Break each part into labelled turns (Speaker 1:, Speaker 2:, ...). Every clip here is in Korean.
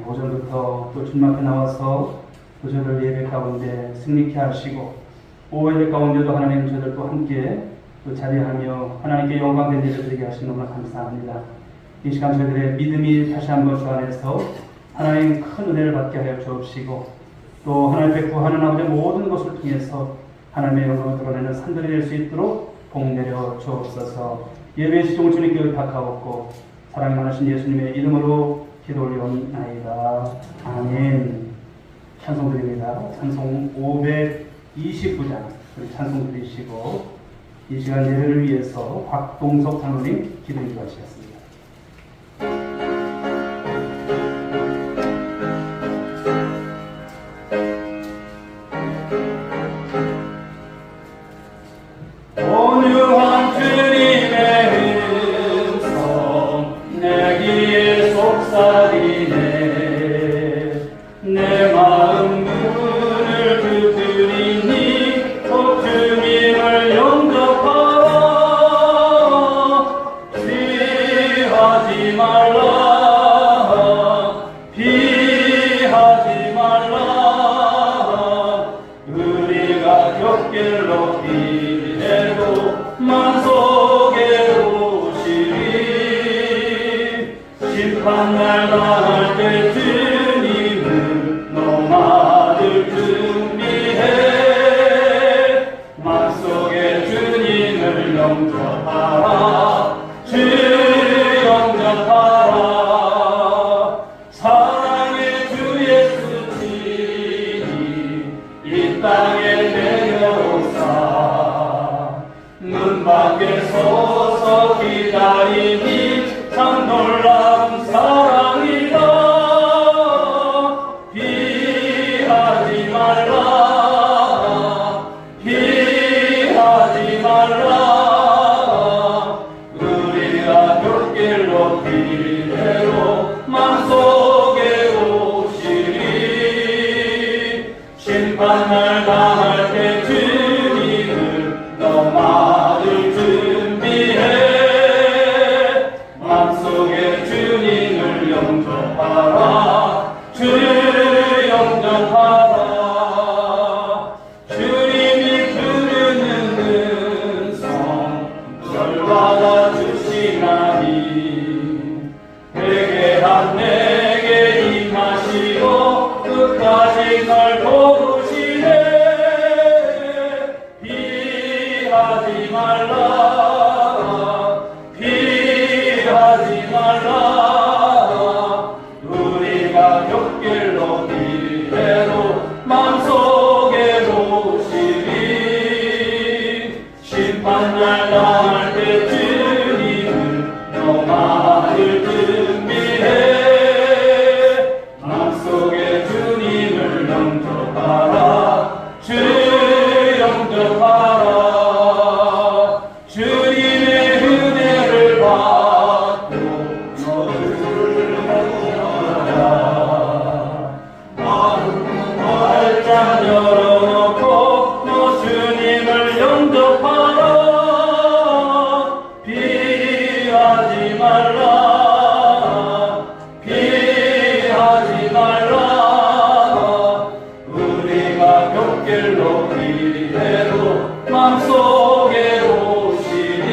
Speaker 1: 오전부터 또 주님 앞에 나와서 또 저를 예배 가운데 승리케 하시고 오후의 가운데도 하나님 저들 또 함께 또 자리하며 하나님께 영광된 예배 드리게 하시는 너무 감사합니다. 이 시간 저희들의 믿음이 다시 한번 주 안에서 하나님 큰 은혜를 받게 하여 주옵시고 또 하나님께 구하는 아버지 모든 것을 통해서 하나님의 영광을 드러내는 산들이 될 수 있도록 복 내려 주옵소서. 예배의 시종을 주님께 의탁하옵고 사랑이 많으신 예수님의 이름으로 기도 올리옵나이다. 아멘. 찬송 드립니다. 찬송 529장 찬송 드리시고 이 시간 예배를 위해서 곽동석 장로님 기도해 주시겠습니다.
Speaker 2: 온유한 주님의 음성 내 귀에 속삭이네. 내 마음 문을 두드리니 곧 주님을 영접하라. 피하지 말라 피하지 말라. 우리가 곁길로 만속에 오시리. 심판날 당할 때 주님은 너마들 준비해. 만속에 주님을 영접하라. 주 영접하라. 사랑의 주 예수 친히 이 땅에 내려오사 문 밖에 서서 기다리니 참 놀라운 사랑이다. 피하지 말라 피하지 말라. 우리가 곁길로 이대로 만속에 오시리. 심판날 당할 때 주님을 너마들 준비해. 맘속에 주님을 영접하라. 주 영접하라. 주님이 부르는 음성 널 받아주시나니. 회개한 내게 임하시고 끝까지 널 도우시네. 피하지 말라 피하지 말라. 우리가 곁길로 이대로 맘속에 오시리. 심판날 당할 때 주님을 너마들 준비해. 맘속에 주님을 영접하라. 주 영접하라. 주님의 은혜를 받고 너를 받으라. 마음 활짝 열어놓고 너 주님을 영접하라. 피하지 말라 피하지 말라. 우리가 곁길로 이대로 맘속에 오시리.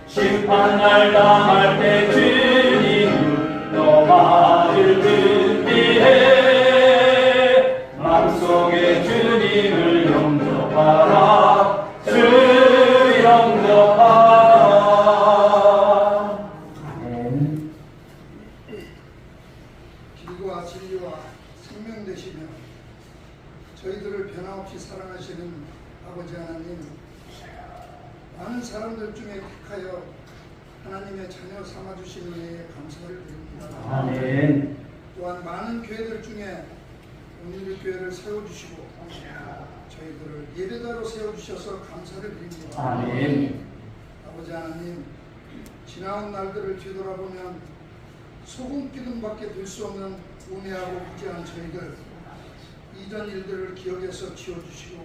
Speaker 2: 심판날 당할 때 주님을 너마들 준비해. 맘속에 주님을 영접하라. 주 영접하라.
Speaker 1: 아멘.
Speaker 3: 길과 진리와 생명 되시며 저희들을 변함없이 사랑하시는 아버지 하나님, 많은 사람들 중에 택하여 하나님의 자녀 삼아주신 은혜에 감사를 드립니다.
Speaker 1: 아멘.
Speaker 3: 또한 많은 교회들 중에 오늘 교회를 세워주시고 저희들을 예배자로 세워주셔서 감사를 드립니다.
Speaker 1: 아멘.
Speaker 3: 아버지 하나님, 지나온 날들을 뒤돌아보면 소금 기둥밖에 될 수 없는 우매하고 부재한 저희들, 이전 일들을 기억해서 지워주시고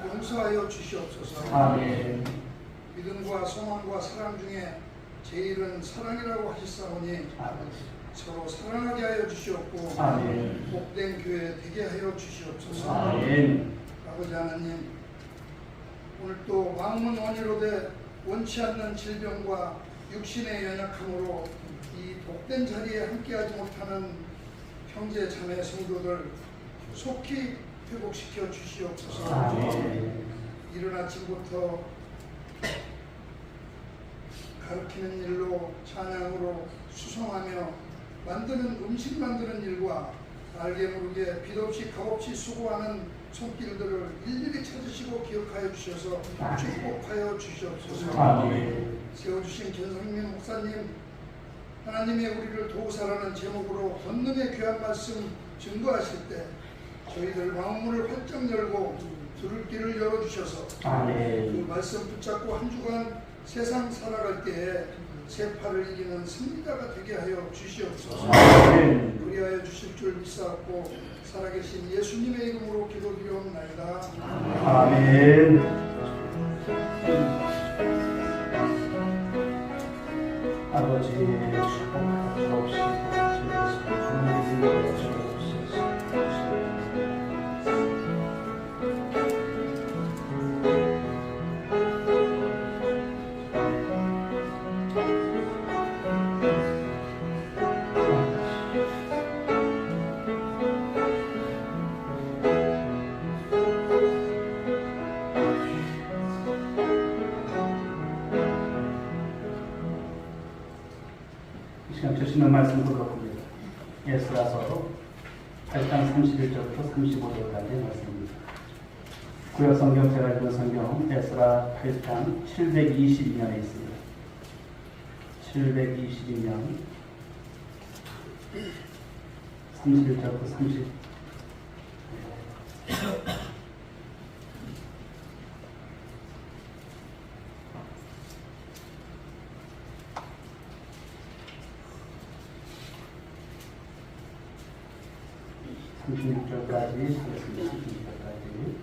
Speaker 3: 용서하여 주시옵소서.
Speaker 1: 아멘.
Speaker 3: 믿음과 소망과 사랑 중에 제일은 사랑이라고 하시사오니 서로 사랑하게 하여 주시옵고
Speaker 1: 아멘.
Speaker 3: 복된 교회 되게 하여 주시옵소서.
Speaker 1: 아멘.
Speaker 3: 아버지 하나님, 오늘 또 왕문 원의로되 원치 않는 질병과 육신의 연약함으로 이 복된 자리에 함께하지 못하는 형제 자매 성도들 속히 회복시켜 주시옵소서.
Speaker 1: 아멘.
Speaker 3: 이른 아침부터 가르치는 일로 찬양으로 수송하며 음식 만드는 일과 알게 모르게 빛없이 값없이 수고하는 손길들을 일일이 찾으시고 기억하여 주셔서 축복하여 주시옵소서.
Speaker 1: 아멘.
Speaker 3: 세워주신 gen성민 목사님, 하나님의 우리를 도우사라는 제목으로 권능의 귀한 말씀 증거하실 때 저희들 마음문을 활짝 열고 들을 길을 열어주셔서
Speaker 1: 아멘.
Speaker 3: 그 말씀 붙잡고 한 주간 세상 살아갈 때에 세파를 이기는 승리자가 되게 하여 주시옵소서.
Speaker 1: 아멘.
Speaker 3: 그리하여 주실 줄 믿사옵고 살아계신 예수님의 이름으로 기도드리옵나이다.
Speaker 1: 아멘. 아버지 축복하여 주옵시고 주님의 이름으로 주옵소서. 시간 주시는 말씀 보도록 합니다. 예수라서 8장 31절부터 35절까지의 말씀입니다. 구약 성경 제가 읽은 성경 에스라 8장 722년에 있습니다. 722년 31절부터 30 36절까지 하겠습니다. 36절까지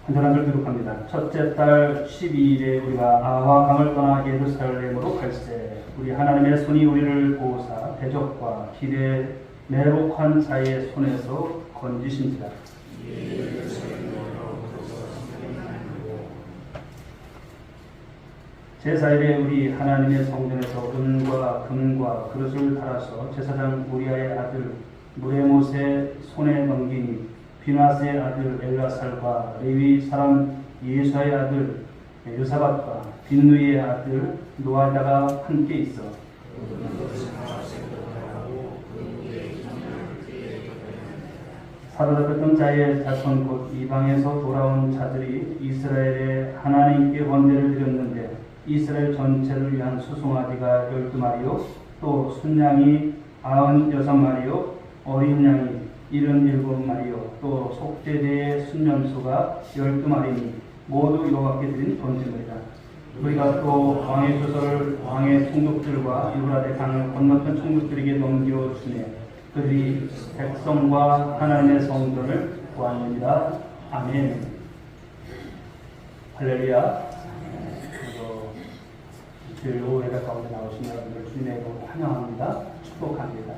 Speaker 1: 한절한절 기록합니다. 첫째 달 12일에 우리가 아와 강을 떠나 예루살렘으로 갈새 우리 하나님의 손이 우리를 보호사 대적과 길에 매복한 자의 손에서 건지신지라. 제사일에 우리 하나님의 성전에서 은과 금과 그릇을 달아서 제사장 우리아의 아들 무레못의 손에 넘기니 비나스의 아들 엘라살과 레위 사람 예수아의 아들 요사밧과 빈누이의 아들 노아다가 함께 있어 사로잡혔던 자의 자손 곧 이방에서 돌아온 자들이 이스라엘의 하나님께 번제를 드렸는데 이스라엘 전체를 위한 수송아지가 12마리요 또 순양이 96마리요 어린 양이 77마리요 또 속죄제의 순념수가 12마리니 모두 여호와께 드린 번제물이다. 우리가 또 왕의 조서를 왕의 총독들과 유브라데 강을 건너편 총독들에게 넘겨주네 그들이 백성과 하나님의 성전을 구하느니라. 아멘. 할렐루야. 주일 오후에가 가운데 나오신 여러분들 주님의 이름으로 환영합니다. 축복합니다.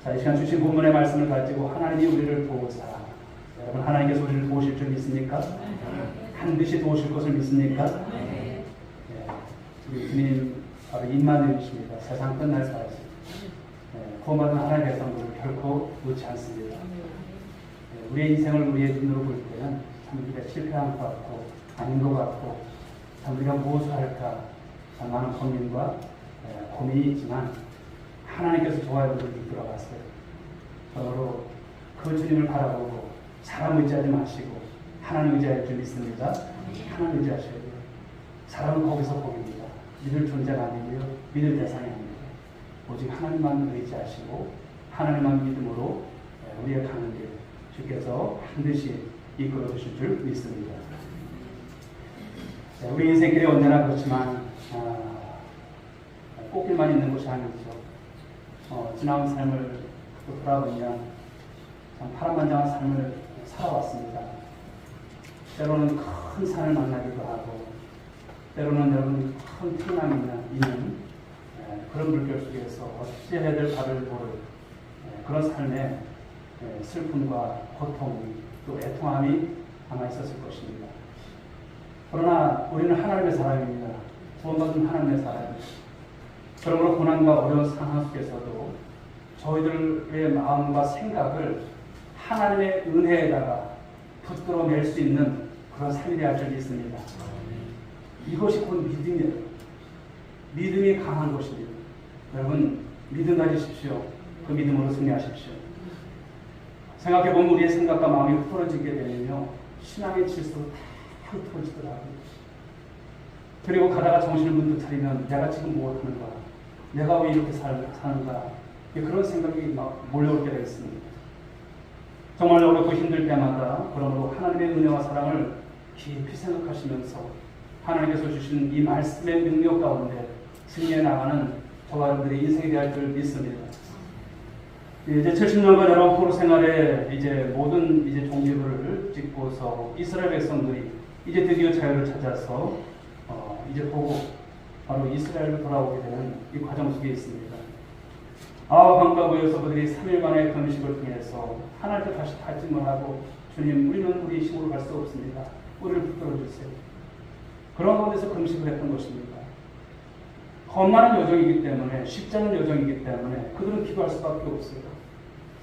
Speaker 1: 자, 이 시간 주신 본문의 말씀을 가지고 하나님이 우리를 보호사. 여러분 하나님께서 우리를 도우실 줄 믿습니까? 반드시 도우실 것을 믿습니까? 네. 우리 주님 바로 임마누엘이십니다. 세상 끝날까지 구원받은 하나님의 백성들을 결코 놓지 않습니다. 우리의 인생을 우리의 눈으로 볼 때는 참 우리가 실패한 것 같고 아닌 것 같고 참 우리가 무엇을 할까 많은 고민과 고민이 있지만 하나님께서 좋아요 우리를 이끌어갔어요. 그러므로 그 주님을 바라보고 사람 의지하지 마시고 하나님 의지할 줄 믿습니다. 하나님 의지하셔야 돼요. 사람은 거기서 보입니다. 믿을 존재가 아니고요. 믿을 대상이 아닙니다. 오직 하나님만 의지하시고 하나님만 믿음으로 우리의 가는 길 주께서 반드시 이끌어 주실 줄 믿습니다. 우리 인생길이 언제나 그렇지만 꽃길만 있는 것이 아니죠. 지나온 삶을 돌아보면 참 파란만장한 삶을 살아왔습니다. 때로는 큰 산을 만나기도 하고 때로는 여러분 큰 풍랑이 있는 그런 물결 속에서 어찌 해야 될 바를 모를 그런 삶의 슬픔과 고통이 또 애통함이 아마 있었을 것입니다. 그러나 우리는 하나님의 사람입니다. 구원받은 하나님의 사람입니다. 그러므로 고난과 어려운 상황 속에서도 저희들의 마음과 생각을 하나님의 은혜에다가 붙들어낼 수 있는 그런 삶이 되어야 할 줄이 있습니다. 이것이 곧 믿음이에요. 믿음이 강한 것입니다. 여러분 믿음 가지십시오. 그 믿음으로 승리하십시오. 생각해보면 우리의 생각과 마음이 흩어지게 되면요 신앙의 질서로 다 흩어지더라고요. 그리고 가다가 정신을 문득 차리면 내가 지금 무엇하는 거야? 내가 왜 이렇게 사는가? 그런 생각이 막 몰려올 때가 있습니다. 정말 어렵고 힘들 때마다 그러므로 하나님의 은혜와 사랑을 깊이 생각하시면서 하나님께서 주신 이 말씀의 능력 가운데 승리해 나가는 저와 여러분들의 인생이 되어야 줄 믿습니다. 이제 70년간 여러분 포로 생활에 이제 모든 이제 종지부를 찍고서 이스라엘 백성들이 이제 드디어 자유를 찾아서 이제 보고 바로 이스라엘로 돌아오게 되는 이 과정 속에 있습니다. 아와 강가 모여서 그들이 3일 만에 금식을 통해서 하나님께 다시 다짐을 하고 주님 우리는 우리 힘으로 갈 수 없습니다. 우리를 붙들어 주세요. 그런 가운데서 금식을 했던 것입니다. 겁나는 여정이기 때문에 쉽지 않은 여정이기 때문에 그들은 기도할 수밖에 없어요.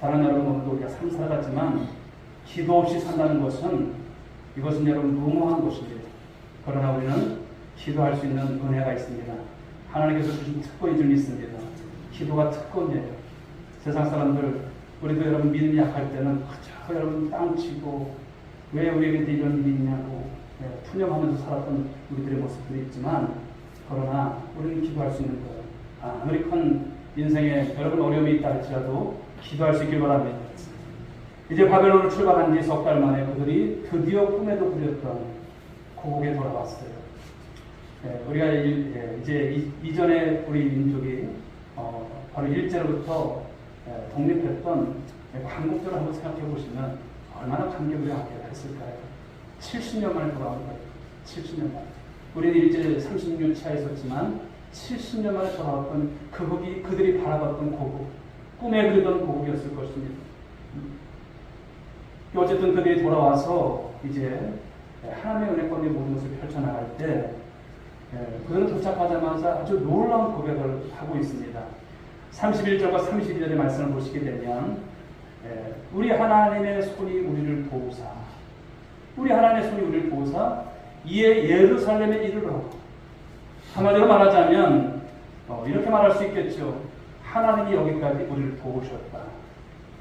Speaker 1: 다른 여러분 오늘도 우리가 삶 살아갔지만 기도 없이 산다는 것은 이것은 여러분 무모한 것입니다. 그러나 우리는 기도할 수 있는 은혜가 있습니다. 하나님께서 주신 특권인 줄 믿습니다. 기도가 특권이에요. 세상 사람들 우리도 여러분 믿음이 약할 때는 그저 여러분 땅치고 왜 우리에게 이런 일이 있냐고 푸념하면서 살았던 우리들의 모습들이 있지만 그러나 우리는 기도할 수 있는 거예요. 아무리 큰 인생에 여러분 어려움이 있다 할지라도 기도할 수 있길 바랍니다. 이제 바벨론을 출발한 지 석 달 만에 그들이 드디어 꿈에도 그렸던 고국에 돌아왔어요. 우리가 이제 이전에 우리 민족이 바로 일제로부터 독립했던 광복절을 한번 생각해 보시면 얼마나 감격을 했을까요? 70년 만에 돌아온 거예요. 70년 만에. 우리는 일제 36년 차에 있었지만 70년 만에 돌아왔던 그국이 그들이 바라봤던 고국, 꿈에 그리던 고국이었을 것입니다. 어쨌든 그들이 돌아와서 이제 하나님의 은혜 가운데 모든 것을 펼쳐나갈 때 그들은 도착하자마자 아주 놀라운 고백을 하고 있습니다. 31절과 32절의 말씀을 보시게 되면 우리 하나님의 손이 우리를 도우사 우리 하나님의 손이 우리를 도우사 이에 예루살렘에 이르러 한마디로 말하자면 이렇게 말할 수 있겠죠. 하나님이 여기까지 우리를 도우셨다.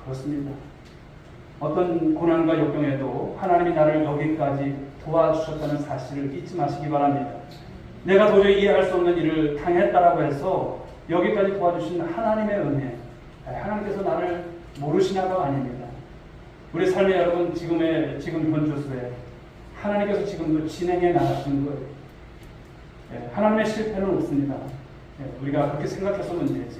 Speaker 1: 그렇습니다. 어떤 고난과 역경에도 하나님이 나를 여기까지 도와주셨다는 사실을 잊지 마시기 바랍니다. 내가 도저히 이해할 수 없는 일을 당했다라고 해서 여기까지 도와주신 하나님의 은혜, 하나님께서 나를 모르시나가 아닙니다. 우리 삶의 여러분 지금 현주소에 하나님께서 지금도 진행해 나가시는 거예요. 하나님의 실패는 없습니다. 우리가 그렇게 생각해서 문제지.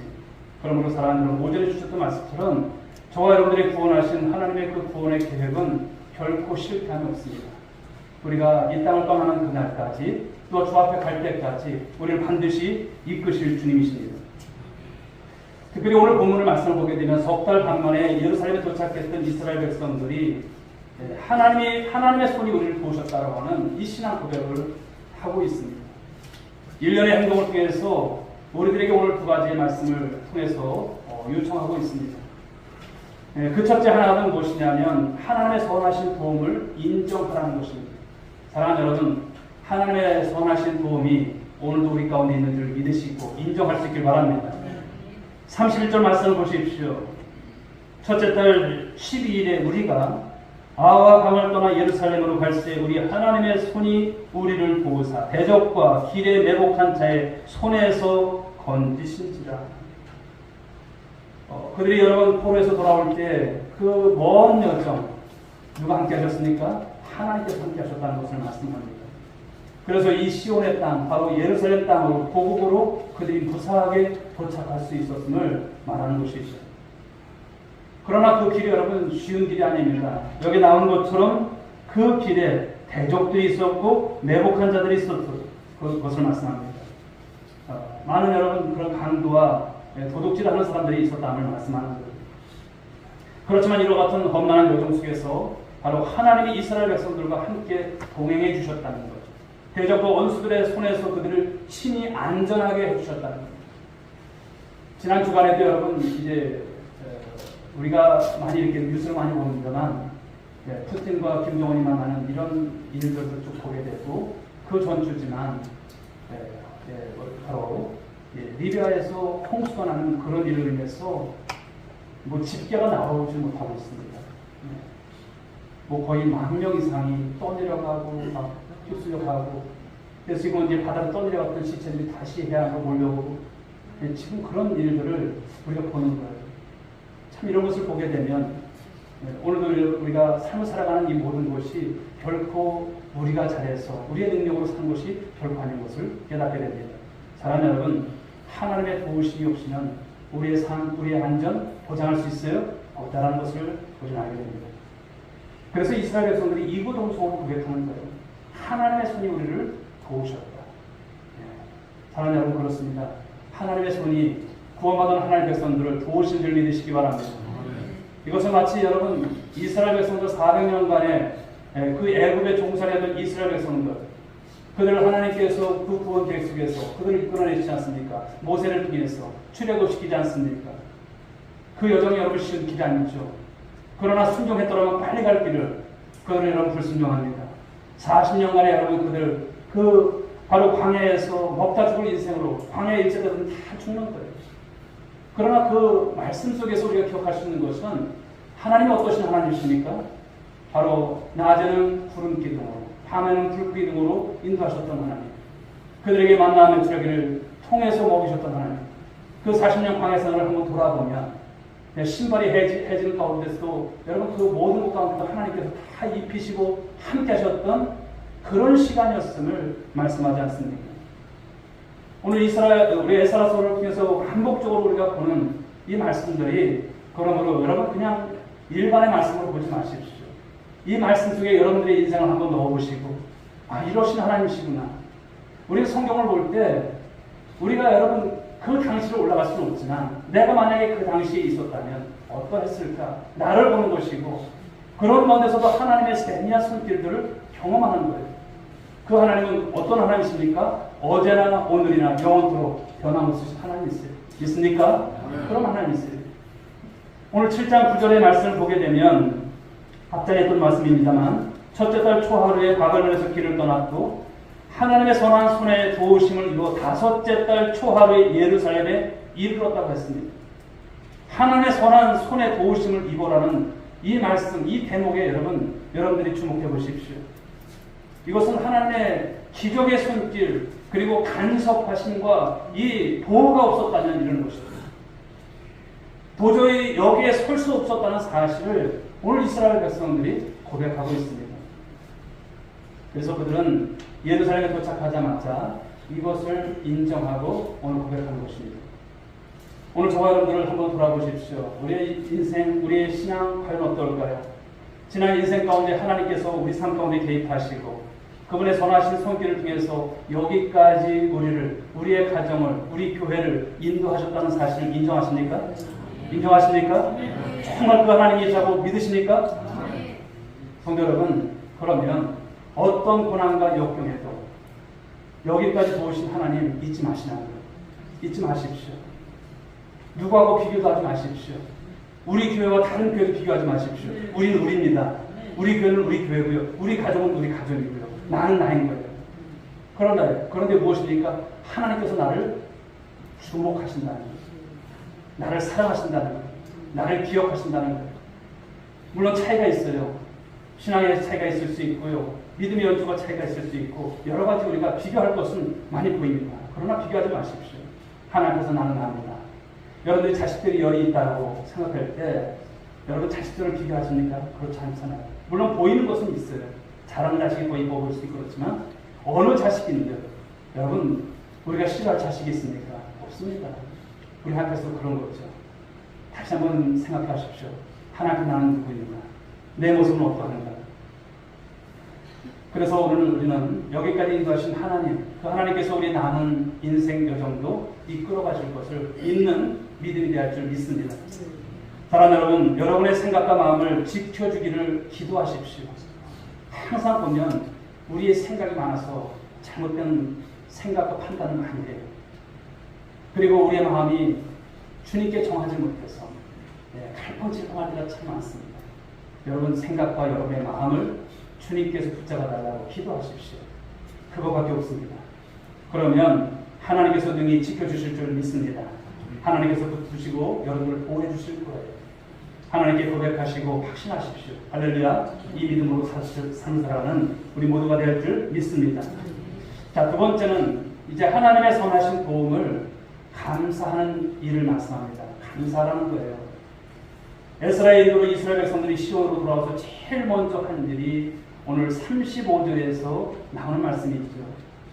Speaker 1: 그러므로 사랑하는 여러분, 오전에 주셨던 말씀처럼 저와 여러분들이 구원하신 하나님의 그 구원의 계획은 결코 실패함이 없습니다. 우리가 이 땅을 떠나는 그날까지 또 주 앞에 갈 때까지 우리를 반드시 이끄실 주님이십니다. 특별히 오늘 본문을 말씀을 보게 되면 석 달 반 만에 예루살렘에 도착했던 이스라엘 백성들이 하나님의 손이 우리를 도우셨다라고 하는 이 신앙 고백을 하고 있습니다. 일련의 행동을 통해서 우리들에게 오늘 두 가지의 말씀을 통해서 요청하고 있습니다. 그 첫째 하나는 무엇이냐면 하나님의 선하신 도움을 인정하라는 것입니다. 사랑하는 여러분, 하나님의 선하신 도움이 오늘도 우리 가운데 있는 줄 믿으시고 인정할 수 있길 바랍니다. 31절 말씀을 보십시오. 첫째 달 12일에 우리가 아와 강을 떠나 예루살렘으로 갈새 우리 하나님의 손이 우리를 보호사 대적과 길에 매복한 자의 손에서 건지신지라. 그들이 여러분 포로에서 돌아올 때 그 먼 여정 누가 함께 하셨습니까? 하나님께서 함께 하셨다는 것을 말씀합니다. 그래서 이 시온의 땅, 바로 예루살렘 땅으로 고국으로 그들이 무사하게 도착할 수 있었음을 말하는 것이죠. 그러나 그 길이 여러분 쉬운 길이 아닙니다. 여기 나온 것처럼 그 길에 대적들이 있었고 매복한 자들이 있었고 그것을 말씀합니다. 많은 여러분 그런 강도와 도둑질하는 사람들이 있었다는 말씀하는 거예요. 그렇지만 이와 같은 험난한 여정 속에서 바로 하나님이 이스라엘 백성들과 함께 동행해 주셨다는 거죠. 대적과 원수들의 손에서 그들을 친히 안전하게 해주셨다는 거죠. 지난 주간에도 여러분 이제 우리가 많이 이렇게 뉴스를 많이 봅니다만 푸틴과 김정은이 만나는 이런 일들도 쭉 보게 되고 그 전주지만 바로 리비아에서 홍수가 나는 그런 일로 인해서 뭐 집계가 나오지 못하고 있습니다. 뭐 거의 10,000명 이상이 떠내려가고 막 휩쓸려가고 그래서 지금 이제 바다로 떠내려갔던 시체들이 다시 해안으로 몰려오고 지금 그런 일들을 우리가 보는 거예요. 참 이런 것을 보게 되면 오늘도 우리가 삶을 살아가는 이 모든 것이 결코 우리가 잘해서 우리의 능력으로 사는 것이 결코 아닌 것을 깨닫게 됩니다. 사랑하는 여러분, 하나님의 도우심이 없으면 우리의 삶, 우리의 안전 보장할 수 있어요? 없다라는 것을 우리는 알게 됩니다. 그래서 이스라엘 백성들이 이구동성으로 고백하는 거예요. 하나님의 손이 우리를 도우셨다. 사랑하는 여러분, 그렇습니다. 하나님의 손이 구원받은 하나님의 백성들을 도우신 줄 믿으시기 바랍니다. 이것은 마치 여러분 이스라엘 백성들 400년간의 그 애굽에 종살이하던 이스라엘 백성들 그들을 하나님께서 그 구원 계획 속에서 그들을 이끌어내시지 않습니까? 모세를 통해서 출애굽시키지 않습니까? 그 여정이 여러분 쉬운 길이 아니죠. 그러나 순종했더라면 빨리 갈 길을 그들은 여러분 불순종합니다. 40년간의 여러분 그들 그 바로 광야에서 먹다 죽을 인생으로 광야의 일제들은 다 죽는 거예요. 그러나 그 말씀 속에서 우리가 기억할 수 있는 것은 하나님이 어떠신 하나님이십니까? 바로 낮에는 구름 기둥으로 밤에는 불 기둥으로 인도하셨던 하나님, 그들에게 만나는 메추라기를 통해서 먹이셨던 하나님. 그 40년 광야 생활을 한번 돌아보면 신발이 해지는 가운데서도 여러분 그 모든 것 가운데도 하나님께서 다 입히시고 함께 하셨던 그런 시간이었음을 말씀하지 않습니까? 오늘 우리 에스라서를 통해서 반복적으로 우리가 보는 이 말씀들이 그러므로 여러분 그냥 일반의 말씀으로 보지 마십시오. 이 말씀 속에 여러분들의 인생을 한번 넣어보시고 이러신 하나님이시구나. 우리가 성경을 볼 때 우리가 여러분 그 당시로 올라갈 수는 없지만 내가 만약에 그 당시에 있었다면 어떠했을까? 나를 보는 것이고 그런 가운데서도 하나님의 세미한 손길들을 경험하는 거예요. 그 하나님은 어떤 하나님이십니까? 어제나 오늘이나 영원토록 변함없으신 하나님이세요. 믿습니까? 그런 하나님이세요. 오늘 7장 9절의 말씀을 보게 되면 앞장에 있던 말씀입니다만 첫째 달 초하루에 바벨론에서 길을 떠났고 하나님의 선한 손에 도우심을 이루어 다섯째 달 초하루에 예루살렘에 이르렀다고 했습니다. 하나님의 선한 손에 도우심을 입어라는 이 말씀, 이 대목에 여러분들이 주목해 보십시오. 이것은 하나님의 기적의 손길 그리고 간섭하심과 이 보호가 없었다면 이런 것입니다. 도저히 여기에 설 수 없었다는 사실을 오늘 이스라엘 백성들이 고백하고 있습니다. 그래서 그들은 예루살렘에 도착하자마자 이것을 인정하고 오늘 고백하는 것입니다. 오늘 저와 여러분들을 한번 돌아보십시오. 우리의 인생, 우리의 신앙 과연 어떨까요? 지난 인생 가운데 하나님께서 우리 삶 가운데 개입하시고 그분의 선하신 손길을 통해서 여기까지 우리의 가정을, 우리 교회를 인도하셨다는 사실을 인정하십니까? 인정하십니까? 정말 그 하나님이시라고 믿으십니까? 성도 여러분, 그러면 어떤 고난과 역경에도 여기까지 도우신 하나님 잊지 마시라고요. 잊지 마십시오. 누구하고 비교도 하지 마십시오. 우리 교회와 다른 교회도 비교하지 마십시오. 우리는 우리입니다. 우리 교회는 우리 교회고요. 우리 가족은 우리 가족이고요. 나는 나인 거예요. 그런데 무엇입니까? 하나님께서 나를 주목하신다는 거예요. 나를 사랑하신다는 거예요. 나를 기억하신다는 거예요. 물론 차이가 있어요. 신앙의 차이가 있을 수 있고요. 믿음의 연주가 차이가 있을 수 있고 여러 가지 우리가 비교할 것은 많이 보입니다. 그러나 비교하지 마십시오. 하나님께서 나는 나입니다. 여러분들이 자식들이 열이 있다고 생각할 때 여러분 자식들을 비교하십니까? 그렇지 않잖아요. 물론 보이는 것은 있어요. 잘하는 자식이 보이고 볼 수 있고 그렇지만 어느 자식인데 여러분 우리가 싫어할 자식이 있습니까? 없습니다. 우리 하나님께서 그런 거죠. 다시 한번 생각해 하십시오. 하나님 나는 누구인가? 내 모습은 어떠한가? 그래서 오늘 우리는 여기까지 인도하신 하나님, 그 하나님께서 우리 남은 인생 여정도 이끌어 가실 것을 믿는 믿음이 되할 줄 믿습니다. 사랑하는 여러분, 여러분의 생각과 마음을 지켜주기를 기도하십시오. 항상 보면 우리의 생각이 많아서 잘못된 생각과 판단을 많이 해요. 그리고 우리의 마음이 주님께 정하지 못해서 갈팡질팡할 때가 참 많습니다. 여러분 생각과 여러분의 마음을 주님께서 붙잡아 달라고 기도하십시오. 그거밖에 없습니다. 그러면 하나님께서 능히 지켜주실 줄 믿습니다. 하나님께서 붙드시고 여러분을 보호해 주실 거예요. 하나님께 고백하시고 확신하십시오. 할렐루야. 이 믿음으로 살아가는 우리 모두가 될 줄 믿습니다. 자, 두 번째는 이제 하나님의 선하신 도움을 감사하는 일을 말씀합니다. 감사라는 거예요. 에스라의 인도로 이스라엘 백성들이 시온으로 돌아와서 제일 먼저 한 일이 오늘 35절에서 나오는 말씀이 있죠.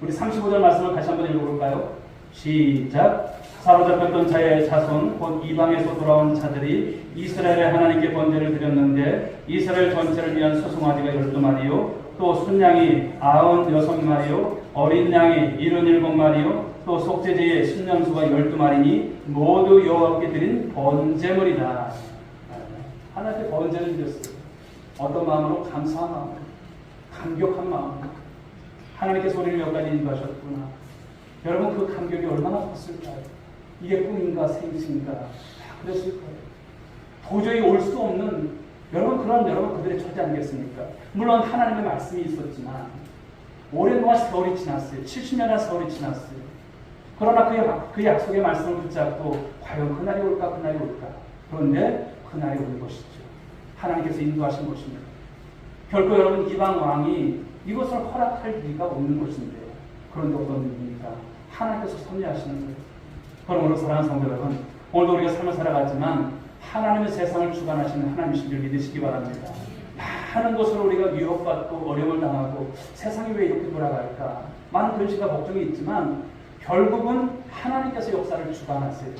Speaker 1: 우리 35절 말씀을 다시 한번 읽어볼까요? 시작. 사로잡혔던 자의 자손 곧 이방에서 돌아온 자들이 이스라엘의 하나님께 번제를 드렸는데 이스라엘 전체를 위한 소송아지가 12마리요 또 순양이 96마리요 어린 양이 77마리요 또 속죄제의 순념수가 12마리니 모두 여호와께 드린 번제물이다. 하나님께 번제를 드렸어요. 어떤 마음으로? 감사한 마음, 감격한 마음. 하나님께서 우리를 여기까지 인도하셨구나. 여러분 그 감격이 얼마나 컸을까요? 이게 꿈인가 생신가 다 그랬을 거예요. 도저히 올 수 없는 여러분 그들의 처지 아니겠습니까? 물론 하나님의 말씀이 있었지만 오랜 동안 세월이 지났어요. 70년의 세월이 지났어요. 그러나 그 약속의 말씀을 붙잡고 과연 그날이 올까 그런데 그날이 올 것이죠. 하나님께서 인도하신 것입니다. 결코 여러분 이방 왕이 이것을 허락할 리가 없는 것인데 그런데 어떤 일입니까? 하나님께서 섭리하시는 거예요. 그러므로 사랑하는 성도 여러분, 오늘도 우리가 삶을 살아가지만 하나님의 세상을 주관하시는 하나님이신 줄 믿으시기 바랍니다. 많은 것으로 우리가 위협받고 어려움을 당하고 세상이 왜 이렇게 돌아갈까? 많은 근심과 걱정이 있지만 결국은 하나님께서 역사를 주관하세요.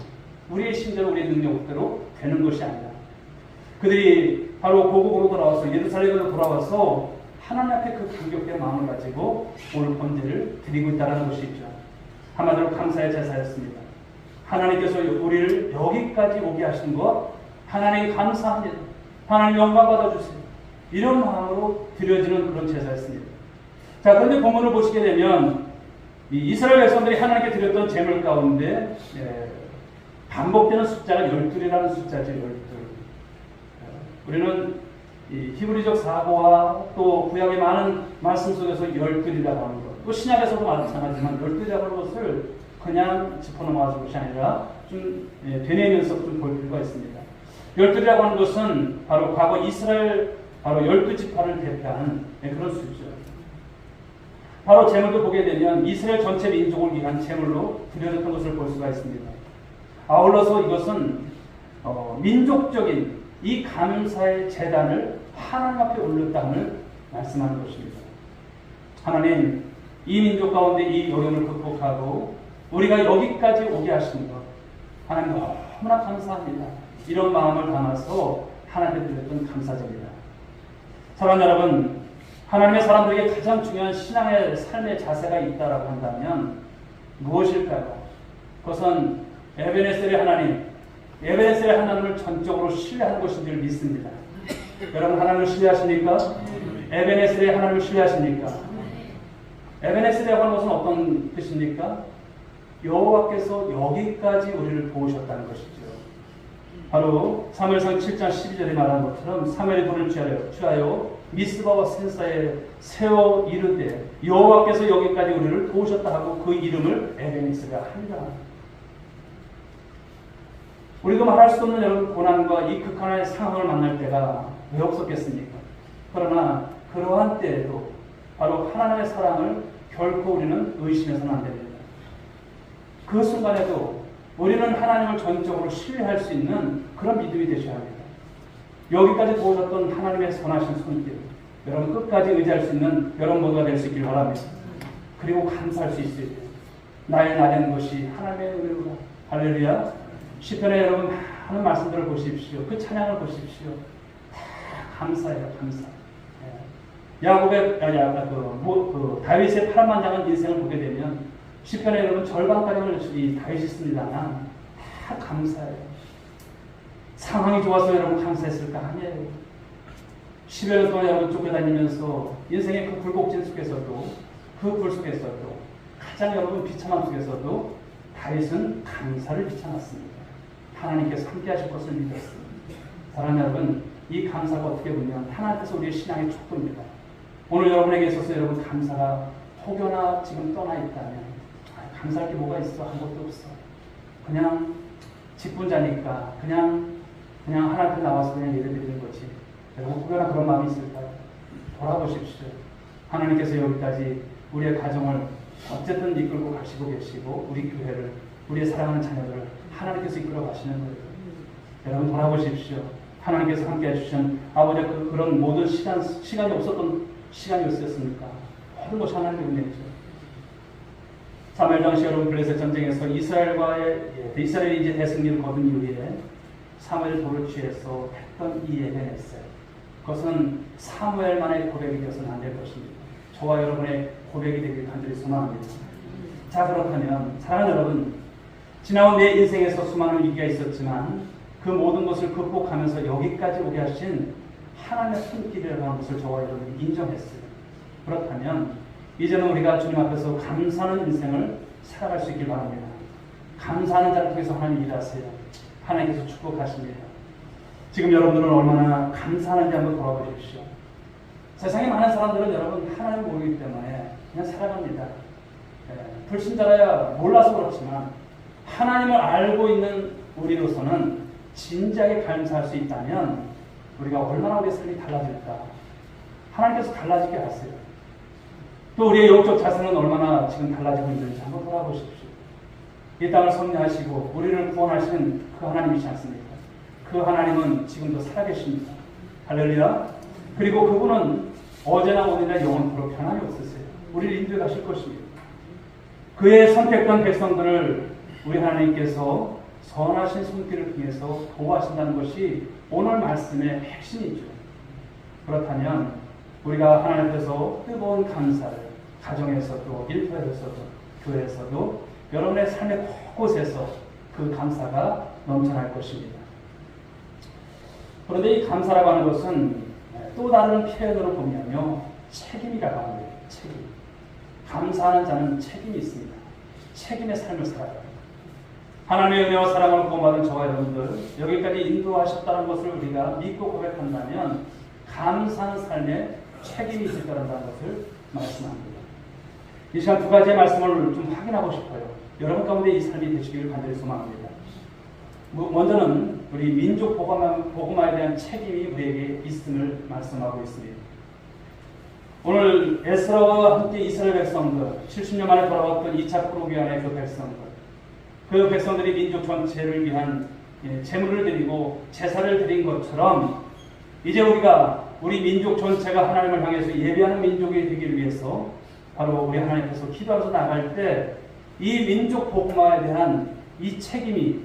Speaker 1: 우리의 심대로 우리의 능력대로 되는 것이 아니라 그들이 바로 고국으로 돌아와서 예루살렘으로 돌아와서 하나님 앞에 그 감격된 마음을 가지고 오늘 번제를 드리고 있다는 것이죠. 한마디로 감사의 제사였습니다. 하나님께서 우리를 여기까지 오게 하신 것 하나님 감사합니다. 하나님 영광 받아주세요. 이런 마음으로 드려지는 그런 제사였습니다. 자, 그런데 본문을 보시게 되면 이 이스라엘 백성들이 하나님께 드렸던 제물 가운데 반복되는 숫자가 12이라는 숫자죠. 12. 우리는 이 히브리적 사고와 또 구약의 많은 말씀 속에서 12이라고 하는 것, 또 신약에서도 마찬가지지만 12이라고 하는 것을 그냥 짚어넘어가는 것이 아니라 좀 되뇌면서 좀 볼 필요가 있습니다. 12이라고 하는 것은 바로 과거 이스라엘 바로 12지파를 대표하는 그런 수죠. 바로 제물도 보게 되면 이스라엘 전체 민족을 위한 제물로 드려졌던 것을 볼 수가 있습니다. 아울러서 이것은 민족적인 이 감사의 제단을 하나님 앞에 올렸다는 말씀하는 것입니다. 하나님, 이 민족 가운데 이 어려움을 극복하고 우리가 여기까지 오게 하신 것 하나님 너무나 감사합니다. 이런 마음을 담아서 하나님께 드렸던 감사제입니다. 사랑하는 여러분, 하나님의 사람들에게 가장 중요한 신앙의 삶의 자세가 있다라고 한다면 무엇일까요? 그것은 에베네셀의 하나님을 전적으로 신뢰하는 것인 줄 믿습니다. 여러분 하나님을 신뢰하십니까? 에베네셀의 하나님을 신뢰하십니까? 에베네셀이라고 하는 것은 어떤 뜻입니까? 여호와께서 여기까지 우리를 도우셨다는 것이죠. 바로 사무엘상 7장 12절에 말한 것처럼 사무엘의 돈을 취하여 미스바와 센사에 세워 이르되 여호와께서 여기까지 우리를 도우셨다 하고 그 이름을 에베네셀이라 합니다. 우리도 말할 수 없는 여러분 고난과 이 극한의 상황을 만날 때가 왜 없었겠습니까? 그러나 그러한 때에도 바로 하나님의 사랑을 결코 우리는 의심해서는 안 됩니다. 그 순간에도 우리는 하나님을 전적으로 신뢰할 수 있는 그런 믿음이 되셔야 합니다. 여기까지 도우셨던 하나님의 선하신 손길, 여러분 끝까지 의지할 수 있는 여러분 모두가 될 수 있길 바랍니다. 그리고 감사할 수 있어야 돼요. 나의 나된 것이 하나님의 은혜로다. 할렐루야. 시편에 여러분 많은 말씀들을 보십시오. 그 찬양을 보십시오. 다 감사해요. 감사. 다윗의 파란만장한 인생을 보게 되면 시편에 여러분 절반가량을 이 다윗이 씁니다만 다 감사해요. 상황이 좋아서 여러분 감사했을까? 아니에요. 10여 년 동안 여러분 쫓겨다니면서 인생의 그 굴곡진 속에서도 그 굴 속에서도 가장 여러분 비참함 속에서도 다윗은 감사를 비춰놨습니다. 하나님께서 함께 하실 것을 믿었습니다. 사랑하는 여러분, 이 감사가 어떻게 보면 하나님께서 우리의 신앙의 촉구입니다. 오늘 여러분에게 있어서 여러분 감사가 혹여나 지금 떠나 있다면 감사할 게 뭐가 있어? 아무것도 없어. 그냥 직분자니까 그냥 하나님 앞에 나와서 그냥 예배드리는 거지. 여러분 혹여나 그런 마음이 있을까요? 돌아보십시오. 하나님께서 여기까지 우리의 가정을 어쨌든 이끌고 가시고 계시고 우리 교회를 우리의 사랑하는 자녀들을 하나님께서 이끌어 가시는 거예요. 여러분 돌아보십시오. 하나님께서 함께 해주신 아버지의 그런 모든 시간이 없었던 시간이 있었습니까? 홀로 하나님의 은혜죠. 사무엘 당시 여러분 블레셋 전쟁에서 이스라엘이 이제 대승리를 거둔 이후에 사무엘 돌을 취해서 했던 이 예배였어요. 그것은 사무엘만의 고백이 되어서는 안 될 것입니다. 저와 여러분의 고백이 되길 간절히 소망합니다. 자, 그렇다면 사랑하는 여러분, 지나온 내 인생에서 수많은 위기가 있었지만 그 모든 것을 극복하면서 여기까지 오게 하신 하나님의 손길이라는 것을 저와 여러분이 인정했어요. 그렇다면 이제는 우리가 주님 앞에서 감사하는 인생을 살아갈 수 있길 바랍니다. 감사하는 자를 통해서 하나님 일하세요. 하나님께서 축복하십니다. 지금 여러분들은 얼마나 감사하는지 한번 돌아보십시오. 세상에 많은 사람들은 여러분 하나님을 모르기 때문에 그냥 살아갑니다. 불신자라야 몰라서 그렇지만 하나님을 알고 있는 우리로서는 진지하게 감사할 수 있다면 우리가 얼마나 우리의 삶이 달라질까. 하나님께서 달라지게 하세요. 또 우리의 영적 자세는 얼마나 지금 달라지고 있는지 한번 돌아보십시오. 이 땅을 섭리하시고 우리를 구원하시는 그 하나님이시 않습니까? 그 하나님은 지금도 살아계십니다. 할렐루야. 그리고 그분은 어제나 오늘이나 영원토록 변함이 없으세요. 우리를 인도해 가실 것입니다. 그의 선택된 백성들을 우리 하나님께서 선하신 손길을 통해서 도와하신다는 것이 오늘 말씀의 핵심이죠. 그렇다면 우리가 하나님 앞에서 뜨거운 감사를 가정에서도 일터에서도 교회에서도 여러분의 삶의 곳곳에서 그 감사가 넘쳐날 것입니다. 그런데 이 감사라고 하는 것은 또 다른 표현으로 보면요, 책임이라고 합니다. 책임. 감사하는 자는 책임이 있습니다. 책임의 삶을 살아가요. 하나님의 은혜와 사랑을 구원받은 저와 여러분들, 여기까지 인도하셨다는 것을 우리가 믿고 고백한다면 감사하는 삶에 책임이 있을 거라는 것을 말씀합니다. 이 시간 두 가지의 말씀을 좀 확인하고 싶어요. 여러분 가운데 이 삶이 되시기를 간절히 소망합니다. 먼저는 우리 민족 복음화에 대한 책임이 우리에게 있음을 말씀하고 있습니다. 오늘 에스라와 함께 이스라엘 백성들, 70년 만에 돌아왔던 2차 포로기환의 그 백성들, 그 백성들이 민족 전체를 위한 제물을 드리고 제사를 드린 것처럼 이제 우리 민족 전체가 하나님을 향해서 예배하는 민족이 되기 위해서 바로 우리 하나님께서 기도하면서 나갈 때 이 민족 복음화에 대한 이 책임이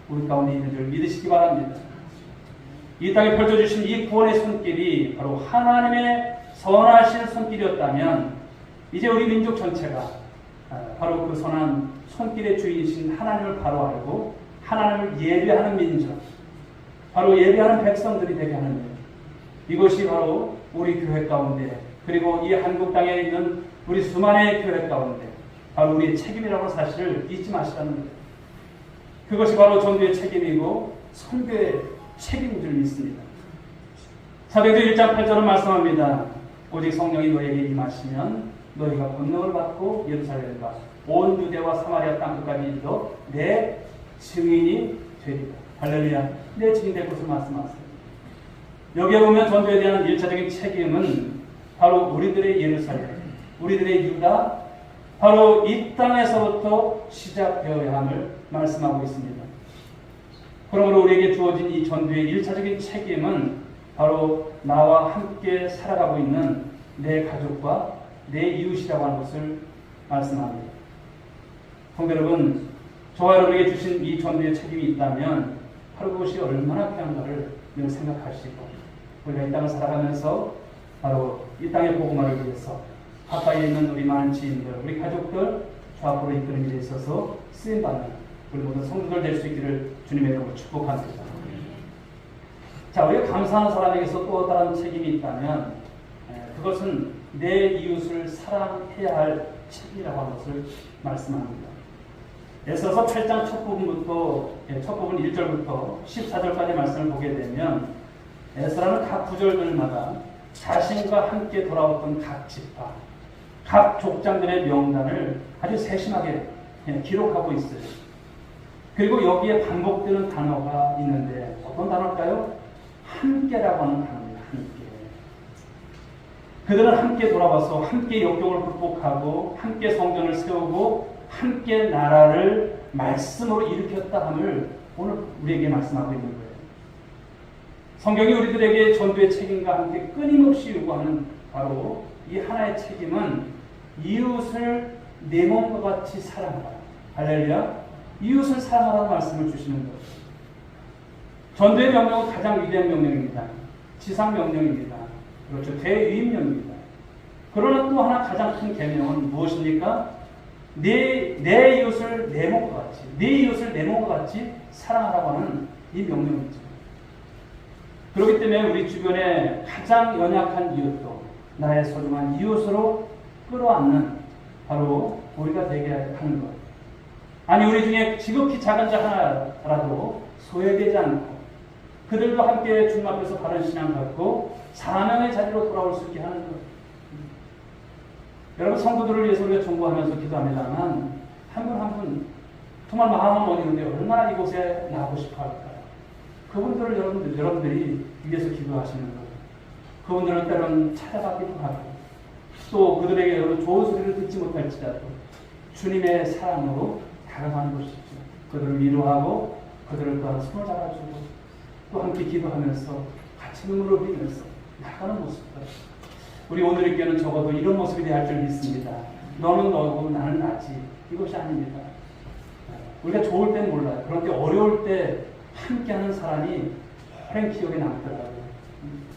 Speaker 1: 우리 가운데 있는 줄 믿으시기 바랍니다. 이 땅에 펼쳐주신 이 구원의 손길이 바로 하나님의 선하신 손길이었다면 이제 우리 민족 전체가 바로 그 선한 손길의 주인이신 하나님을 바로 알고 하나님을 예배하는 민족, 바로 예배하는 백성들이 되게 하는 일. 이것이 바로 우리 교회 가운데 그리고 이 한국 땅에 있는 우리 수많은 교회 가운데 바로 우리의 책임이라는 사실을 잊지 마시라는 거예요. 그것이 바로 전도의 책임이고 선교의 책임인 줄 믿습니다. 사도행전 1장 8절은 말씀합니다. 오직 성령이 너에게 임하시면 너희가 권능을 받고 예루살렘과 온 유대와 사마리아 땅끝까지 이르러 내 증인이 되리라. 할렐루야. 내 증인 될 것을 말씀하세요. 여기에 보면 전도에 대한 1차적인 책임은 바로 우리들의 예루살렘, 우리들의 유다, 바로 이 땅에서부터 시작되어야 함을 말씀하고 있습니다. 그러므로 우리에게 주어진 이 전도의 1차적인 책임은 바로 나와 함께 살아가고 있는 내 가족과 내 이웃이라고 하는 것을 말씀합니다. 성도 여러분, 저와 여러분에게 주신 이 전도의 책임이 있다면 바로 그것이 얼마나 귀한가를 늘 생각하시고 우리가 이 땅을 살아가면서 바로 이 땅의 복음화를 위해서 가까이에 있는 우리 많은 지인들, 우리 가족들 주 앞으로 이끄는 일에 있어서 쓰임받는 우리 모든 성도들 될 수 있기를 주님의 이름으로 축복합니다. 자, 우리가 감사하는 사람에게서 또 다른 책임이 있다면 그것은 내 이웃을 사랑해야 할 책임이라고 하는 것을 말씀합니다. 에서서 8장 첫 부분 1절부터 14절까지 말씀을 보게 되면 에스라는 각 구절들마다 자신과 함께 돌아왔던 각 지파, 각 족장들의 명단을 아주 세심하게 기록하고 있어요. 그리고 여기에 반복되는 단어가 있는데 어떤 단어일까요? 함께라고 하는 단어입니다. 함께. 그들은 함께 돌아와서 함께 역경을 극복하고 함께 성전을 세우고 함께 나라를 말씀으로 일으켰다 함을 오늘 우리에게 말씀하고 있는 거예요. 성경이 우리들에게 전도의 책임과 함께 끊임없이 요구하는 바로 이 하나의 책임은 이웃을 내 몸과 같이 사랑하라. 할렐루야. 이웃을 사랑하라는 말씀을 주시는 거예요. 전도의 명령은 가장 위대한 명령입니다. 지상 명령입니다. 그렇죠. 대위임령입니다. 그러나 또 하나 가장 큰 계명은 무엇입니까? 내 이웃을 내 몸과 같이, 내 이웃을 내 몸과 같이 사랑하라고 하는 이 명령이죠. 그렇기 때문에 우리 주변에 가장 연약한 이웃도 나의 소중한 이웃으로 끌어안는 바로 우리가 되게 하는 것. 아니 우리 중에 지극히 작은 자 하나라도 소외되지 않고 그들도 함께 주님 앞에서 바른 신앙 갖고 사명의 자리로 돌아올 수 있게 하는 것. 여러분 성도들을 위해서 우리가 존고하면서 기도합니다만 한 분 한 분 정말 마음은 어디는데 얼마나 이곳에 나오고 싶어 할까요? 그분들을 여러분들이 위해서 기도하시는 거예요. 그분들은 때로는 찾아가기도 하고 또 그들에게 여러분 좋은 소리를 듣지 못할지라도 주님의 사랑으로 다가가는 것이죠. 그들을 위로하고 그들을 또한 손을 잡아주고 또 함께 기도하면서 같이 눈물을 흘리면서 나가는 모습들. 우리 오늘의 교회는 적어도 이런 모습이 되어야 할 줄 믿습니다. 너는 너고 나는 나지. 이것이 아닙니다. 우리가 좋을 땐 몰라요. 그런데 어려울 때 함께하는 사람이 오랜 기억에 남더라고요.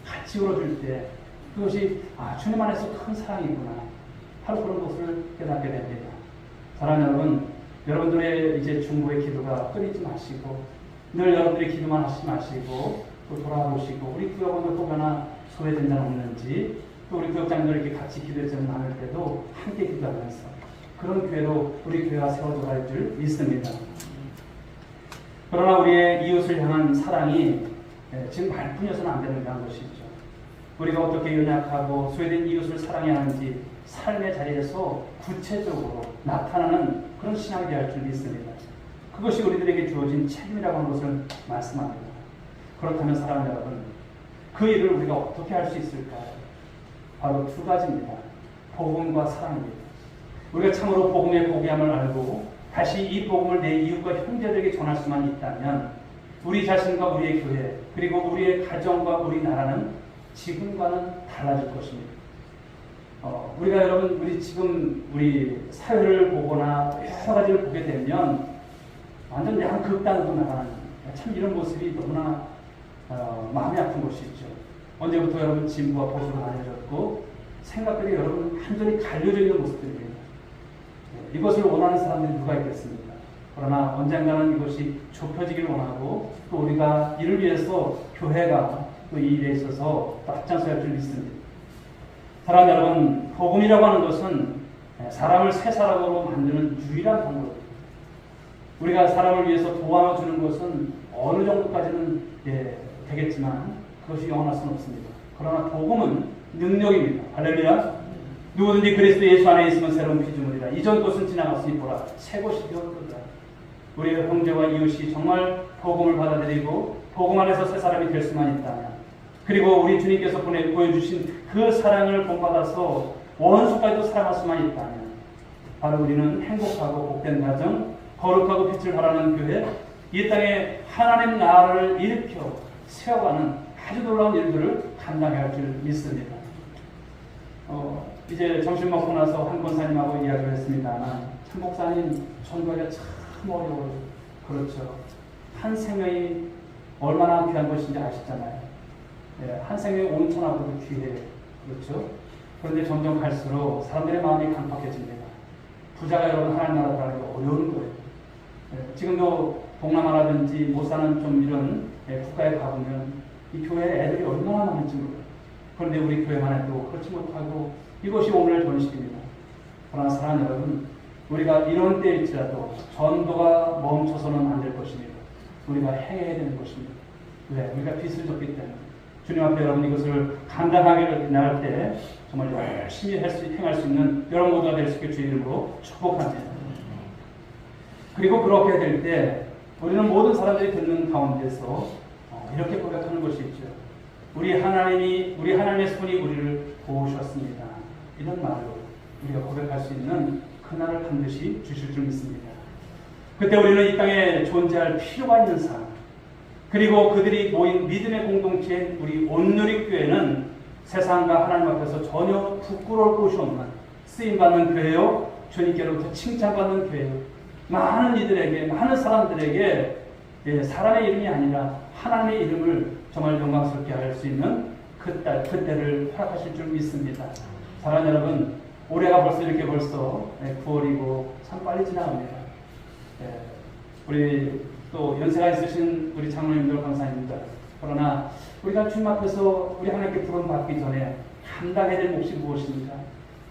Speaker 1: 같이 울어줄 때 그것이 주님 안에서 큰 사랑이구나. 바로 그런 것을 깨닫게 됩니다. 사랑하는 여러분들의 이제 중보의 기도가 끊이지 마시고 늘 여러분들의 기도만 하시지 마시고 또 돌아보시고 우리 구역원들 혹여나 소외된 자는 없는지 또 우리 구역장들 이렇게 같이 기도했지 나눌 때도 함께 기도하면서 그런 교회로 우리 교회가 세워져갈 줄 믿습니다. 그러나 우리의 이웃을 향한 사랑이 지금 말뿐이어서는 안 되는 것이죠. 우리가 어떻게 연약하고 소외된 이웃을 사랑해야 하는지 삶의 자리에서 구체적으로 나타나는 그런 신앙이 되어야 할 줄 믿습니다. 그것이 우리들에게 주어진 책임이라고 하는 것을 말씀합니다. 그렇다면 사랑하는 여러분, 그 일을 우리가 어떻게 할 수 있을까요? 바로 두 가지입니다. 복음과 사랑입니다. 우리가 참으로 복음의 고귀함을 알고 다시 이 복음을 내 이웃과 형제들에게 전할 수만 있다면 우리 자신과 우리의 교회 그리고 우리의 가정과 우리나라는 지금과는 달라질 것입니다. 우리가 여러분 우리 사회를 보거나 여러 가지를 보게 되면 완전 양극단으로 나가는 참 이런 모습이 너무나 마음이 아픈 것이죠. 언제부터 여러분 진보와 보수가 나뉘어졌고 생각들이 여러분 완전히 갈려져 있는 모습들입니다. 이것을 원하는 사람들이 누가 있겠습니까? 그러나 언젠가는 이것이 좁혀지길 원하고 또 우리가 이를 위해서 교회가 또 이 일에 있어서 또 앞장서야 줄 믿습니다. 사랑하는 여러분, 복음이라고 하는 것은 사람을 새 사람으로 만드는 유일한 방법입니다. 우리가 사람을 위해서 도와주는 것은 어느 정도까지는 되겠지만 그것이 영원할 수는 없습니다. 그러나 복음은 능력입니다. 할렐루야. 누구든지 그리스도 예수 안에 있으면 새로운 피조물이라. 이전 것은 지나갔으니 보라 새 것이 되었도다. 우리의 형제와 이웃이 정말 복음을 받아들이고 복음 안에서 새 사람이 될 수만 있다면 그리고 우리 주님께서 보여주신 그 사랑을 본받아서 원수까지도 사랑할 수만 있다면 바로 우리는 행복하고 복된 가정 거룩하고 빛을 발하는 교회 이 땅에 하나님 나라를 일으켜 세워가는 아주 놀라운 일들을 감당해야 할 줄 믿습니다. 이제 점심 먹고 나서 한 권사님하고 이야기를 했습니다만 참 목사님 전도하기가 참 어려워요. 그렇죠. 한 생명이 얼마나 귀한 것인지 아시잖아요. 한 생명이 온천하고도 귀해요. 그렇죠? 그런데 점점 갈수록 사람들의 마음이 강팍해집니다. 부자가 여러분 하나님 나라 들어가기 어려운 거예요. 지금도 동남아라든지 못 사는 좀 이런 국가에 가보면 이 교회 애들이 얼마나 많은지 몰라요. 그런데 우리 교회만 해도 그렇지 못하고 이것이 오늘 전식입니다. 그러나 사랑하는 여러분, 우리가 이런 때일지라도 전도가 멈춰서는 안 될 것입니다. 우리가 행해야 되는 것입니다. 왜? 우리가 빚을 졌기 때문에. 주님 앞에 여러분 이것을 감당하게 나갈 때 정말 열심히 행할 수 있는 여러분 모두가 될 수 있게 주의 이름으로 축복합니다. 그리고 그렇게 될 때 우리는 모든 사람들이 듣는 가운데서 이렇게 고백하는 것이 있죠. 우리 하나님의 손이 우리를 도우셨습니다. 이런 말로 우리가 고백할 수 있는 그날을 반드시 주실 줄 믿습니다. 그때 우리는 이 땅에 존재할 필요가 있는 사람, 그리고 그들이 모인 믿음의 공동체인 우리 온누리교회는 세상과 하나님 앞에서 전혀 부끄러울 곳이 없는 쓰임받는 교회요, 주님께로부터 칭찬받는 교회요, 많은 사람들에게 사람의 이름이 아니라 하나님의 이름을 정말 영광스럽게 할 수 있는 그때를 허락하실 줄 믿습니다. 사랑하는 여러분, 올해가 벌써 9월이고 참 빨리 지나갑니다. 우리 또 연세가 있으신 우리 장로님들 감사합니다. 그러나 우리가 주님 앞에서 우리 하나님께 부름 받기 전에 감당해야 될 몫이 무엇입니까?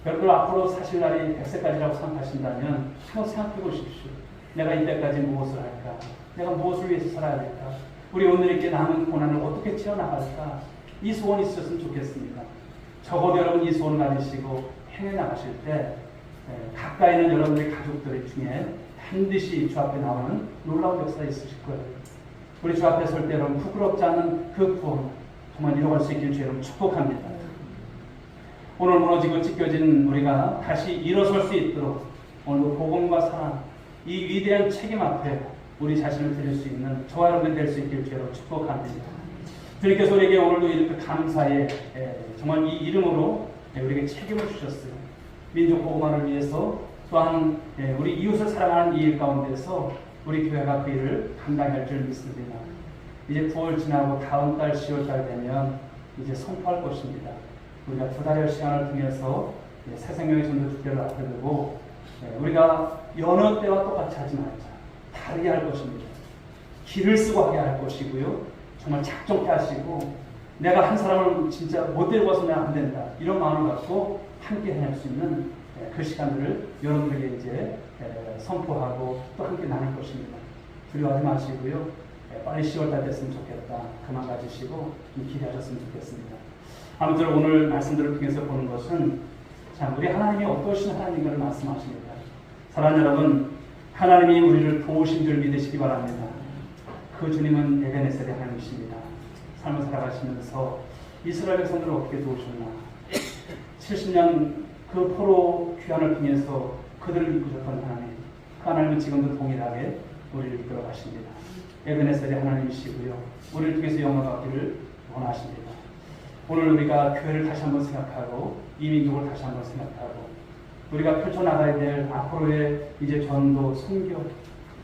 Speaker 1: 여러분 앞으로 사실 날이 100세까지라고 생각하신다면 한번 생각해 보십시오. 내가 이때까지 무엇을 할까? 내가 무엇을 위해서 살아야 될까? 우리 오늘 이렇게 남은 고난을 어떻게 채워나갈까? 이 소원이 있었으면 좋겠습니다. 적어도 여러분 이 소원 가지시고 행해 나가실 때 가까이 있는 여러분들의 가족들 중에 반드시 주 앞에 나오는 놀라운 역사가 있으실 거예요. 우리 주 앞에 설 때 여러분 부끄럽지 않은 그 구원 정말 이뤄갈 수 있길 주 여러분 축복합니다. 오늘 무너지고 찢겨진 우리가 다시 일어설 수 있도록 오늘 복음과 사랑, 이 위대한 책임 앞에 우리 자신을 드릴 수 있는 저와 여러분 될 수 있길 주 여러분 축복합니다. 주님께서 우리에게 오늘도 이렇게 감사의 정말 이 이름으로 우리에게 책임을 주셨어요. 민족 복음화를 위해서 또한 우리 이웃을 사랑하는 이 일 가운데서 우리 교회가 그 일을 감당할 줄 믿습니다. 이제 9월 지나고 다음 달 10월 되면 이제 선포할 것입니다. 우리가 2달여 시간을 통해서 새 생명의 전도 축제를 앞에 두고 우리가 여느 때와 똑같이 하지 말자. 다르게 할 것입니다. 길을 쓰고 하게 할 것이고요. 정말 작정케 하시고 내가 한 사람을 진짜 못 데리고 와서 내가 안 된다. 이런 마음을 갖고 함께 해낼 수 있는 그 시간들을 여러분들에게 이제 선포하고 또 함께 나눌 것입니다. 두려워하지 마시고요. 빨리 10월달 됐으면 좋겠다. 그만 가지시고 좀 기대하셨으면 좋겠습니다. 아무튼 오늘 말씀들을 통해서 보는 것은 자, 우리 하나님이 어떠신 하나님인가를 말씀하십니다. 사랑하는 여러분, 하나님이 우리를 도우신 줄 믿으시기 바랍니다. 그 주님은 에베네셀의 하나님이십니다. 삶을 살아가시면서 이스라엘 백성들을 어떻게 도우셨나? 70년 그 포로 귀환을 통해서 그들을 이끄셨던 하나님, 그 하나님은 지금도 동일하게 우리를 이끌어 가십니다. 에베네셀의 하나님이시고요. 우리를 통해서 영광 받기를 원하십니다. 오늘 우리가 교회를 다시 한번 생각하고 이 민족을 다시 한번 생각하고 우리가 펼쳐나가야 될 앞으로의 이제 전도, 선교,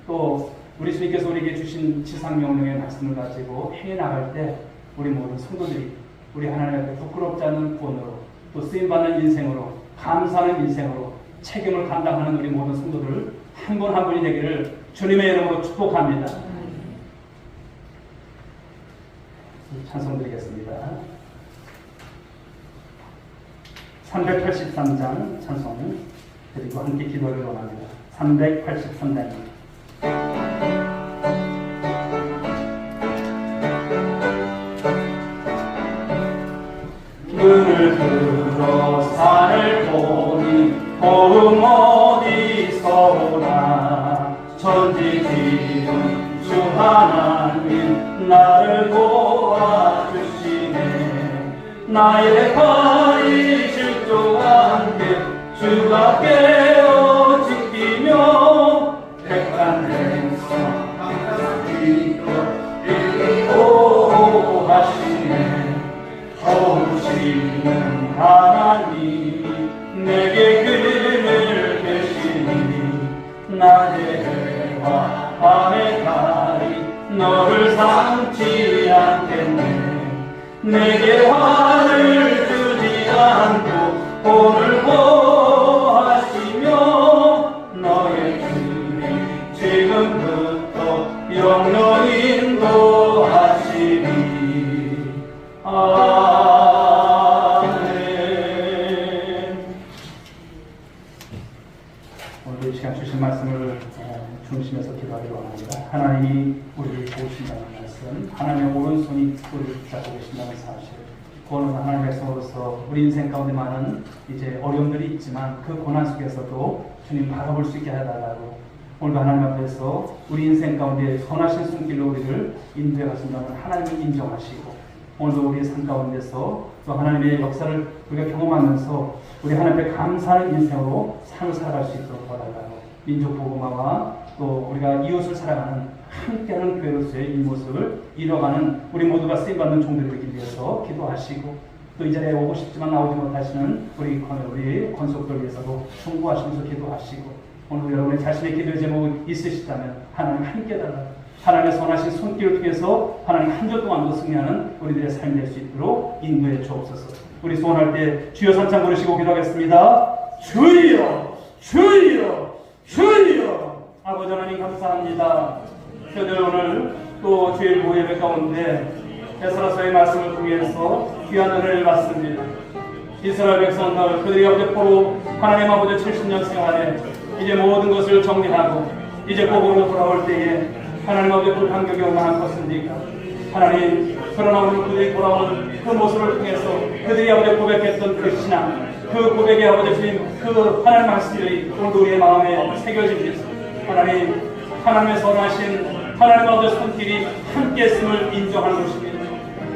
Speaker 1: 또 우리 주님께서 우리에게 주신 지상명령의 말씀을 가지고 행해 나갈 때 우리 모든 성도들이 우리 하나님 앞에 부끄럽지 않은 구원으로 또 쓰임받는 인생으로 감사하는 인생으로 책임을 감당하는 우리 모든 성도들 한 분 한 분이 되기를 주님의 이름으로 축복합니다. 찬송 드리겠습니다. 383장 찬송 드리고 함께 기도를 원합니다. 383장입니다.
Speaker 2: 눈을 들어 산을 보니 도움 어디서 오나 천지지은 주 하나님 나를 도와주시네. 나의 발이 실족한 게 주가 깨어 지키며 백한 행성 이끌 보호하시네. 도우시는 하나님 내게 그늘 계시니 낮의 해와 밤의 달이 너를 삼지 않겠네. 내게 화를 주지 않으시네.
Speaker 1: 것은 하나님의 오른손이 우리를 붙잡고 계신다는 사실. 오늘 하나님의 백성으로서 우리 인생 가운데 많은 이제 어려움들이 있지만 그 고난 속에서도 주님 바라볼 수 있게 해달라고 오늘도 하나님 앞에서 우리 인생 가운데 선하신 손길로 우리를 인도해 가신다는 하나님을 인정하시고 오늘도 우리의 삶 가운데서 또 하나님의 역사를 우리가 경험하면서 우리 하나님 앞에 감사하는 인생으로 삶을 살아갈 수 있도록 도와달라고 민족 복음화와 또 우리가 이웃을 사랑하는 함께하는 교회로서의 이 모습을 이뤄가는 우리 모두가 쓰임받는 종들이 되기 위해서 기도하시고 또 이 자리에 오고 싶지만 나오지 못하시는 우리 권속들 위해서도 충고하시면서 기도하시고 오늘 여러분의 자신의 기도의 제목이 있으시다면 하나님 함께 달라고 하나님의 선하신 손길을 통해서 하나님 한 주 동안도 승리하는 우리들의 삶이 될 수 있도록 인도해 주옵소서. 우리 소원할 때 주여 삼창 부르시고 기도하겠습니다. 주여 주여 주여. 아버지 하나님 감사합니다. 저희들 오늘 또 주일 모예배 가운데 에스라서의 말씀을 통해서 귀한 은혜를 받습니다. 이스라엘 백성들 그들이 앞으로 하나님 아버지 70년 생활에 이제 모든 것을 정리하고 이제 복음으로 돌아올 때에 하나님 아버지 불판격이 얼마나 컸습니까? 하나님 그러나 오늘 그들이 돌아오는 그 모습을 통해서 그들이 아버지 고백했던 그 신앙 그 고백의 아버지 주님 그 하나님 말씀들이 오늘 우리의 마음에 새겨집니다. 하나님 하나님의 선하신 하나님 아버지 손길이 함께 있음을 인정하는 것입니다.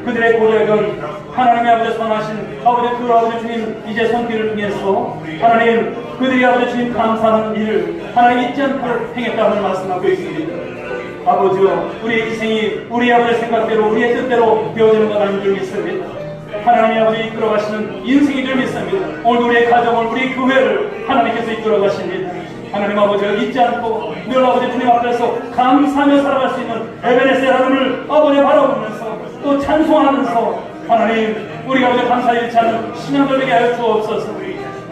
Speaker 1: 그들의 고백은 하나님의 아버지 선하신 아버지 그 아버지 주님 이제 손길을 통해서 하나님 그들이 아버지 주님 감사하는 일을 하나님 잊지 않고 행했다는 말씀하고 있습니다. 아버지요 우리의 인생이 우리 아버지의 생각대로 우리의 뜻대로 되어지는 것 아닌 줄 믿습니다. 하나님의 아버지 이끌어가시는 인생이 줄 믿습니다. 오늘 우리의 가정을 우리 교회를 하나님께서 이끌어가십니다. 하나님 아버지를 잊지 않고 늘 아버지 주님 앞에서 감사하며 살아갈 수 있는 에베네스의 하나님을 아버지 바라보면서 또 찬송하면서 하나님 우리가 아버지 감사히 잃지 않는 신앙들 되게 하여 주옵소서.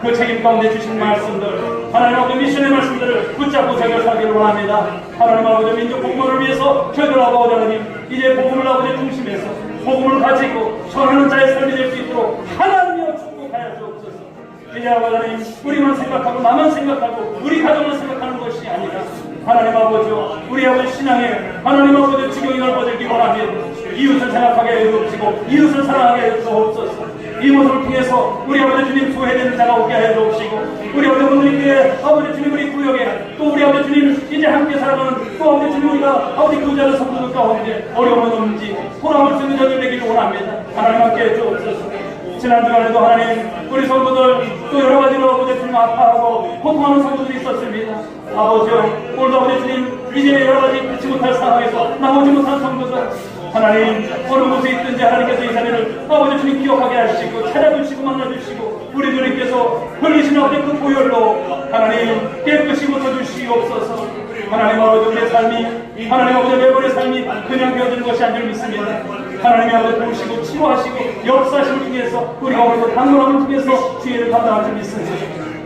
Speaker 1: 그 책임 가운데 주신 말씀들 하나님 아버지 미션의 말씀들을 붙잡고 저희가 살기를 원합니다. 하나님 아버지 민족 복음을 위해서 저희들 아버지 하나님 이제 복음을 아버지 중심에서 복음을 가지고 전하는 자의 삶이 될 수 있도록 하나님이여 축복하여 주옵소서. 이제 아버지 하나님 우리만 생각하고 나만 생각하고 우리 가정만 생각하는 것이 아니라 하나님 아버지와 우리 아버지 신앙에 하나님 아버지 지경이 넓어지기 원합니다. 이웃을 생각하게 해 주옵시고 이웃을 사랑하게 해 주옵소서. 이 모습을 통해서 우리 아버지 주님 소외되는 자가 오게 해 주옵시고 우리 아버지 오늘께 아버지 주님 우리 구역에 또 우리 아버지 주님 이제 함께 살아가는 또 아버지 주님 우리가 아버지 교자를 성도들 가운데 어려움은 없는지 돌아올 수 있는 자들 되기를 원합니다. 하나님 함께 해 주옵소서. 지난 주간에도 하나님 우리 성도들 또 여러 가지로 아버지 주님 아파하고 고통하는 성도들이 있었습니다. 아버지요 오늘도 아버지 주님 이제 여러 가지 그치 못할 상황에서 나오지 못한 성도들 하나님 어느 곳에 있든지 하나님께서 이 자리를 아버지 주님 기억하게 하시고 찾아주시고 만나주시고 우리 주님께서 흘리신 아버지 그 보혈로 하나님 깨끗이 고쳐주시옵소서. 하나님 아버지 우리의 삶이 하나님 아버지 매번의 삶이 그냥 되어지는 것이 아닌 줄 믿습니다. 하나님의 아버지 도우시고 치료하시고 역사하심을 통해서 우리가 오늘도 강건함을 통해서 주의를 감당할 줄 믿습니다.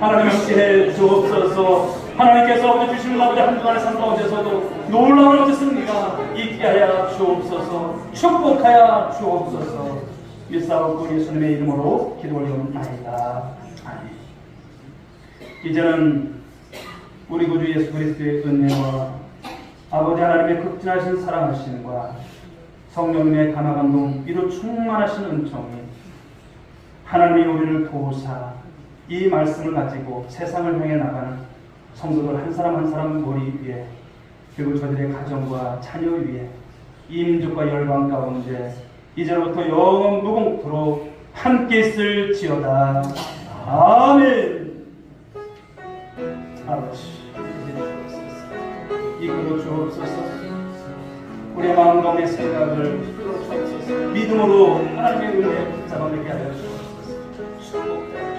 Speaker 1: 하나님 함께해 주옵소서. 하나님께서 아버지 주시는 아버지 한 주간의 삶 가운데서도 놀라운 아버지 승리가 있게 하여 주옵소서. 축복하여 주옵소서. 일사옵고 예수님의 이름으로 기도 올려옵나이다. 아멘. 이제는 우리 구주 예수 그리스도의 은혜와 아버지 하나님의 극진하신 사랑하심과 성령님의 감화감동 이로 충만하신 은총이 하나님이 우리를 도우사 이 말씀을 가지고 세상을 향해 나가는 성도들 한 사람 한 사람 머리 위에 그리고 저들의 가정과 자녀 위에 이 민족과 열방 가운데 이제로부터 영원 무궁토록 함께 있을지어다. 아멘. 아버지 이끌어 주옵소서. 우리의 마음 가운데 생각을 이끌어 주옵소서. 믿음으로 하나님의 은혜에 붙잡아내게 하여 주옵소서. 축복합니다.